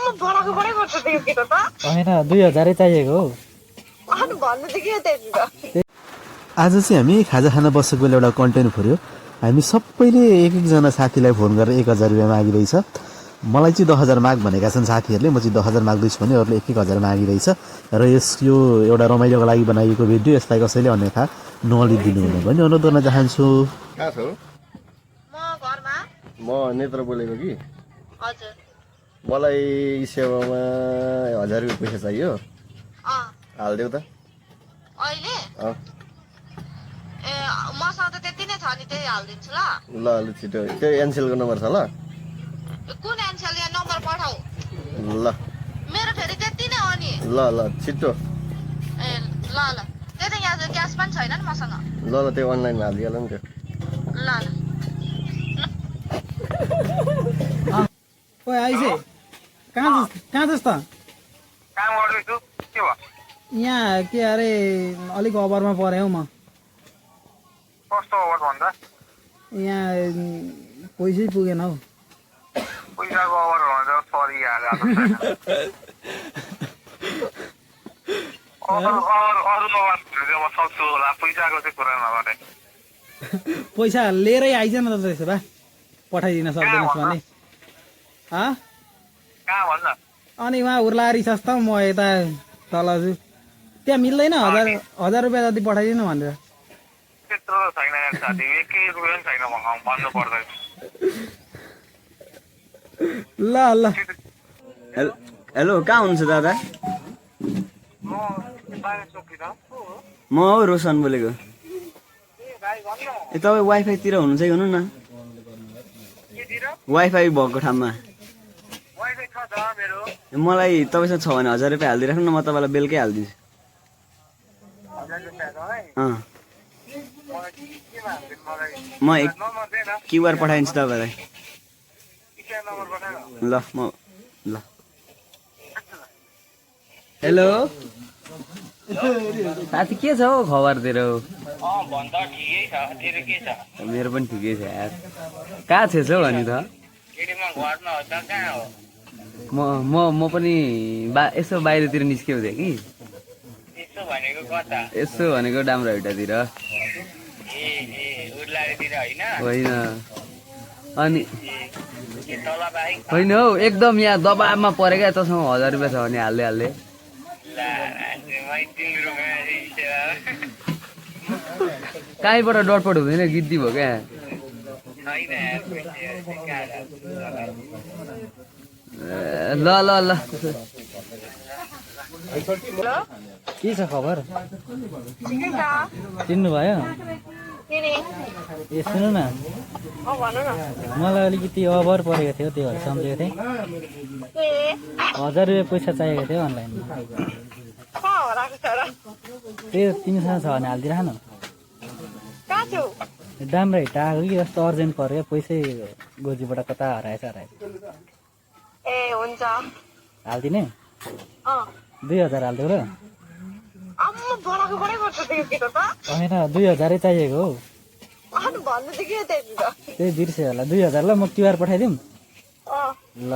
होइन 2000 चाहिएको हो। आज चाहिँ हामी खाजा खान बसेको बेला एउटा कन्टेन्ट खोल्यो। हामी सबैले एक एकजना साथीलाई फोन गरेर 1000 रुपियाँ मागिरहेछ। मलाई चाहिँ 10000 माग भनेका छन् साथीहरूले, म चाहिँ 10000 माग्दैछु भने अरूले 1000 मागिरहेछ। र यो एउटा रमाइलोको लागि बनाइएको भिडियो, यसलाई कसैले अन्यथा नलिदिनु हुने भन्ने अनुरोध गर्न चाहन्छु। कहाँ छौ? म नेत्र बोलेको कि। हजुर। मलाई सेवामा 1000 रुपियाँ पैसा चाहियो। हालिदेऊ त। अहिले? ए मसँग त त्यति नै छ नि, त्यही हालिदिन्छु ल। ल ल छिटो, त्यो एनसेलको नम्बर छ ल। कुन एनसेल या नम्बर पठाऊ? ल मेरो फेरि त्यति नै हो नि। ल ल छिटो। ए ल ल, त्यही त यहाँ क्यास पनि छैन नि मसँग। ल ल त्यो अनलाइनमा हालिदिइहाल नि त्यो। ल ल। ओए आइसे कहाँ जस्तो काम गर्दैछु। के भयो? यहाँ के अरे अलिक अभरमा परेँ हौ म। कस्तो ओभर भन्दा? यहाँ पैसै पुगेन हौ। पैसाको ओभर भन्छ सरी यार। अरू ओभर चाहिँ म सक्छु होला, पैसाको चाहिँ कुरा नगरे। पैसा लिएरै आइज न त त्यसो भए, पठाइदिन सक्दैनस् भने। कहाँ भन्छ? अनि उहाँ उर्लारी सस्ता, म यता तल छु। त्यहाँ मिल्दैन 1000 रुपियाँ जति पठाइदिनु भनेर। त्यत्रो छैन यार साथी, 1 रुपियाँ पनि छैन भन्नु पर्दैन। ल ल। हेलो, कहाँ हुनुहुन्छ दादा? म बाहिर चोकीमा छु। म हो रोशन बोलेको। ए तपाईँ वाइफाईतिर हुनुहुन्छ कि हुनु न? वाइफाई भएको ठाउँमा वाइफाई छ त मेरो। मलाई तपाईँसँग छ भने 1000 रुपियाँ हालिदिइराख्नु न, म तपाईँलाई बेलुकै हालिदिन्छु। म क्युआर पठाइदिन्छु तपाईँलाई। ल म ल। हेलो साथी, के छ हौ खबर तेरो? भन्दा ठिकै छ, तेरो के छ? मेरो पनि ठिकै छ यार। कहाँ छेछ हौ अनि त? केटीमा घरमा हो त, कहाँ हो? म पनि यसो बाहिरतिर निस्केको थिएँ कि। यसो भनेको कता? यसो भनेको डाम्राभिटातिर। ए उर्लारीतिर होइन? होइन, अनि तल बाहेक होइन हौ, एकदम यहाँ दबाबमा परेका। तसँग 1000 रुपियाँ छ भने हाल्दै। कहीँबाट डटपट हुँदैन, गिद्दी भयो क्या। ल ल ल। के छ खबर? चिन्नु भयो? ए सुन्नु न, मलाई अलिकति अभर परेको थियो, त्यो भएर सम्झेको थिएँ। 1000 रुपियाँ पैसा चाहिएको थियो अनलाइनमा। त्यो तिमीसँग छ भने हालिदिइराख न। राम्रो हिँड्टा आएको कि जस्तो अर्जेन्ट पऱ्यो, पैसै गोजीबाट कता हराएछ। ए हुन्छ। हालिदिने? 2000 हालिदेऊ र। होइन 2000 चाहिएको हो। त्यही बिर्स्यो होला। 2000 ल, म क्युआर पठाइदिउँ। ल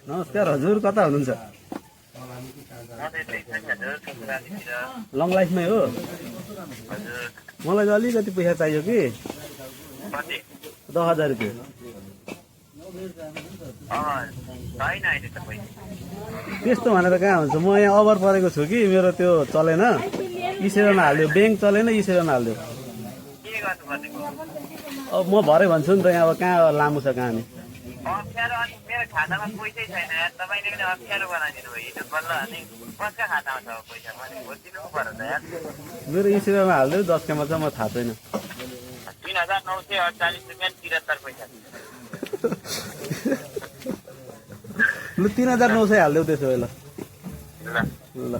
नमस्कार हजुर, कता हुनुहुन्छ? लङ लाइफमै हो? मलाई अलिकति पैसा चाहियो कि। 10000 रुपियाँ। त्यस्तो भनेर कहाँ हुन्छ? म यहाँ ओभर परेको छु कि, मेरो त्यो चलेन। इसेरमा हालिदियो, ब्याङ्क चलेन, इसेरमा हालिदियो। अब म भरे भन्छु नि त, यहाँ अब कहाँ लामो छ कहानी। मेरो खातामा पैसै छैन यार, तपाईँले पनि अप्ठ्यारो बनाइदिनु भयो। हिजो बल्ल अनि कसका खातामा छ पैसा? मैले खोजिदिनु पर्यो त यार। मेरो इसेरमा हालिदियो, 10 कामा छ, म थाहा छैन। 3948 रुपियाँ 73 पैसा। लु 3900 हालिदेऊ त्यसो भए। ल ल ल।